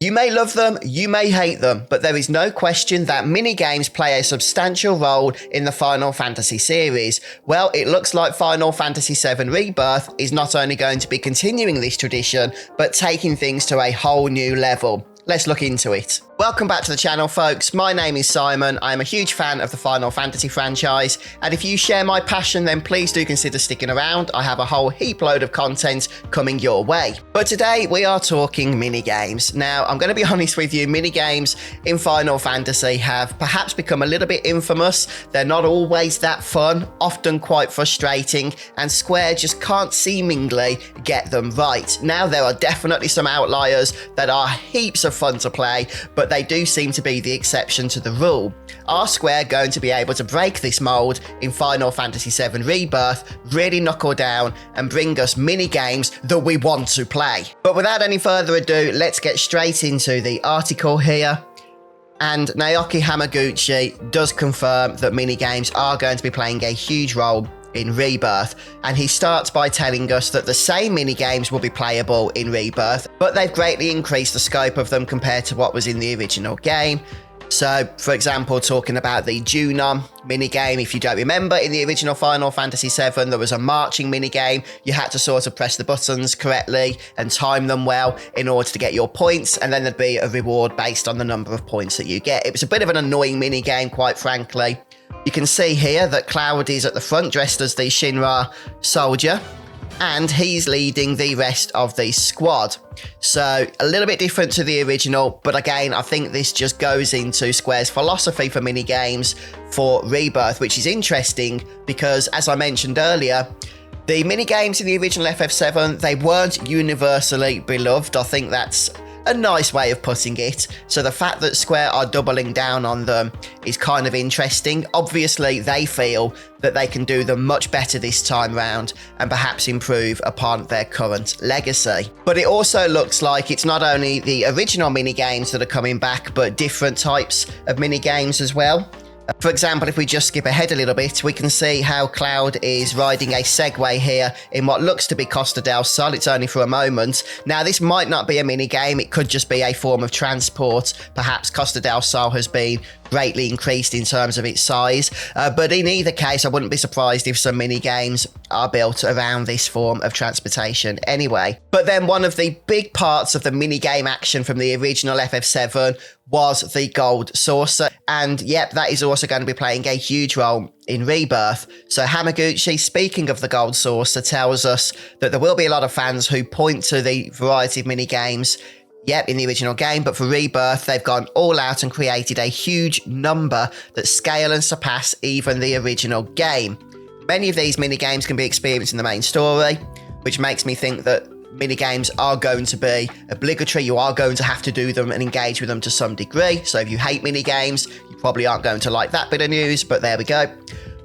You may love them, you may hate them, but there is no question that minigames play a substantial role in the Final Fantasy series. Well, it looks like Final Fantasy VII Rebirth is not only going to be continuing this tradition, but taking things to a whole new level. Let's look into it. Welcome back to the channel, folks. My name is Simon. I'm a huge fan of the Final Fantasy franchise, and if you share my passion, then please do consider sticking around. I have a whole heap load of content coming your way. But today we are talking minigames. Now, I'm going to be honest with you, minigames in Final Fantasy have perhaps become a little bit infamous. They're not always that fun, often quite frustrating, and Square just can't seemingly get them right. Now, there are definitely some outliers that are heaps of fun to play, but they do seem to be the exception to the rule. Are Square going to be able to break this mold in Final Fantasy VII Rebirth, really knuckle down and bring us mini games that we want to play? But without any further ado, let's get straight into the article here. And Naoki Hamaguchi does confirm that mini games are going to be playing a huge role in Rebirth, and he starts by telling us that the same minigames will be playable in Rebirth, but they've greatly increased the scope of them compared to what was in the original game. So, for example, talking about the Junon minigame, if you don't remember, in the original Final Fantasy VII, there was a marching minigame. You had to sort of press the buttons correctly and time them well in order to get your points, and then there'd be a reward based on the number of points that you get. It was a bit of an annoying minigame, quite frankly. You can see here that Cloud is at the front dressed as the Shinra soldier, and he's leading the rest of the squad. So a little bit different to the original, but again, I think this just goes into Square's philosophy for minigames for Rebirth, which is interesting because, as I mentioned earlier, the minigames in the original FF7, they weren't universally beloved. I think that's a nice way of putting it. So the fact that Square are doubling down on them is kind of interesting. Obviously, they feel that they can do them much better this time round and perhaps improve upon their current legacy. But it also looks like it's not only the original minigames that are coming back, but different types of minigames as well. For example, if we just skip ahead a little bit, we can see how Cloud is riding a Segway here in what looks to be Costa del Sol. It's only for a moment. Now, this might not be a minigame. It could just be a form of transport. Perhaps Costa del Sol has been greatly increased in terms of its size. But in either case, I wouldn't be surprised if some minigames are built around this form of transportation anyway. But then one of the big parts of the minigame action from the original FF7 was the Gold Saucer. And yep, that is also going to be playing a huge role in Rebirth. So Hamaguchi, speaking of the Gold Saucer, tells us that there will be a lot of fans who point to the variety of minigames, yep, in the original game, but for Rebirth, they've gone all out and created a huge number that scale and surpass even the original game. Many of these minigames can be experienced in the main story, which makes me think that minigames are going to be obligatory. You are going to have to do them and engage with them to some degree. So if you hate minigames, you probably aren't going to like that bit of news, but there we go.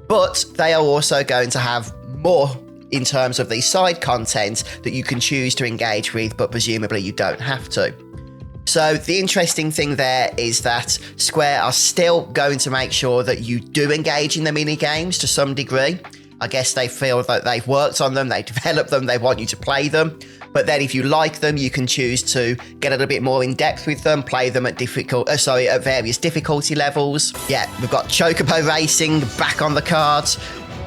But they are also going to have more in terms of the side content that you can choose to engage with, but presumably you don't have to. So the interesting thing there is that Square are still going to make sure that you do engage in the mini games to some degree. I guess they feel that they've worked on them, they developed them, they want you to play them. But then if you like them, you can choose to get a little bit more in depth with them, play them at various difficulty levels. Yeah, we've got Chocobo Racing back on the cards.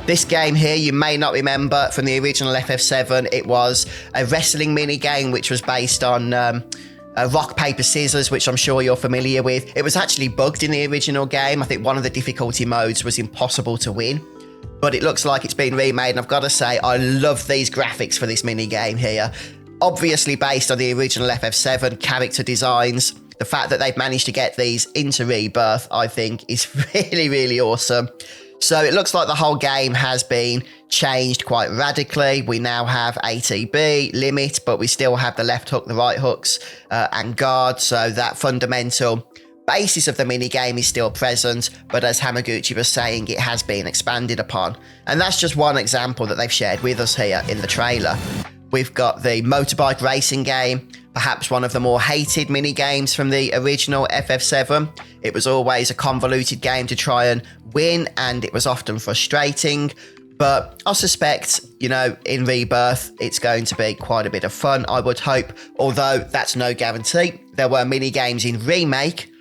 This game here, you may not remember from the original FF7, it was a wrestling mini game which was based on rock, paper, scissors, which I'm sure you're familiar with. It was actually bugged in the original game. I think one of the difficulty modes was impossible to win. But it looks like it's been remade, and I've got to say, I love these graphics for this mini game here. Obviously based on the original FF7 character designs. The fact that they've managed to get these into Rebirth, I think, is really, really awesome. So it looks like the whole game has been changed quite radically. We now have ATB, limit, but we still have the left hook, the right hooks, and guard. So that fundamental basis of the minigame is still present, but as Hamaguchi was saying, it has been expanded upon. And that's just one example that they've shared with us here in the trailer. We've got the motorbike racing game, perhaps one of the more hated mini-games from the original FF7. It was always a convoluted game to try and win, and it was often frustrating. But I suspect, you know, in Rebirth, it's going to be quite a bit of fun, I would hope. Although that's no guarantee. there were mini games in Remake,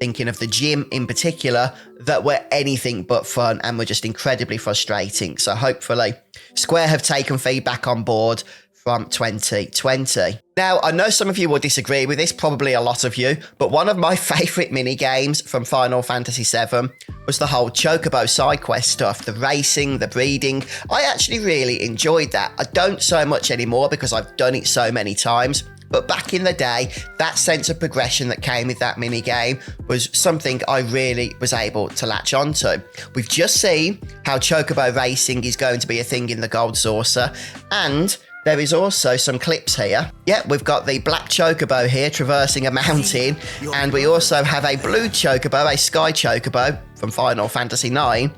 thinking of the gym in particular, that were anything but fun and were just incredibly frustrating. So hopefully Square have taken feedback on board from 2020. Now, I know some of you will disagree with this, probably a lot of you, but one of my favourite mini games from Final Fantasy VII was the whole Chocobo side quest stuff, the racing, the breeding. I actually really enjoyed that. I don't so much anymore because I've done it so many times. But back in the day, that sense of progression that came with that mini game was something I really was able to latch onto. We've just seen how Chocobo racing is going to be a thing in the Gold Saucer, and there is also some clips here. Yeah, we've got the black Chocobo here traversing a mountain, and we also have a blue Chocobo, a sky Chocobo from Final Fantasy IX,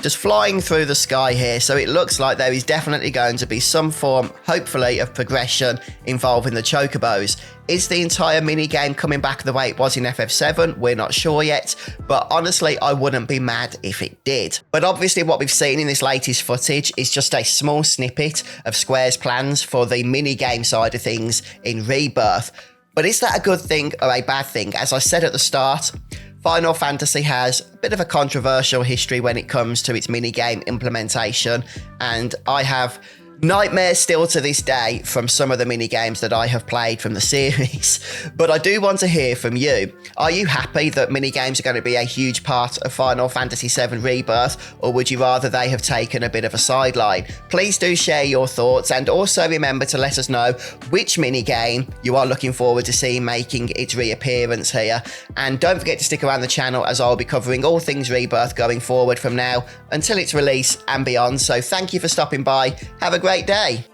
just flying through the sky here. So it looks like there is definitely going to be some form, hopefully, of progression involving the Chocobos. Is the entire mini game coming back the way it was in FF7? We're not sure yet, but honestly, I wouldn't be mad if it did. But obviously what we've seen in this latest footage is just a small snippet of Square's plans for the mini game side of things in Rebirth. But is that a good thing or a bad thing? As I said at the start, Final Fantasy has a bit of a controversial history when it comes to its minigame implementation, and I have nightmares still to this day from some of the minigames that I have played from the series. But I do want to hear from you. Are you happy that minigames are going to be a huge part of Final Fantasy VII Rebirth, or would you rather they have taken a bit of a sideline? Please do share your thoughts, and also remember to let us know which minigame you are looking forward to seeing making its reappearance here. And don't forget to stick around the channel, as I'll be covering all things Rebirth going forward from now until its release and beyond. So thank you for stopping by. Have a great day.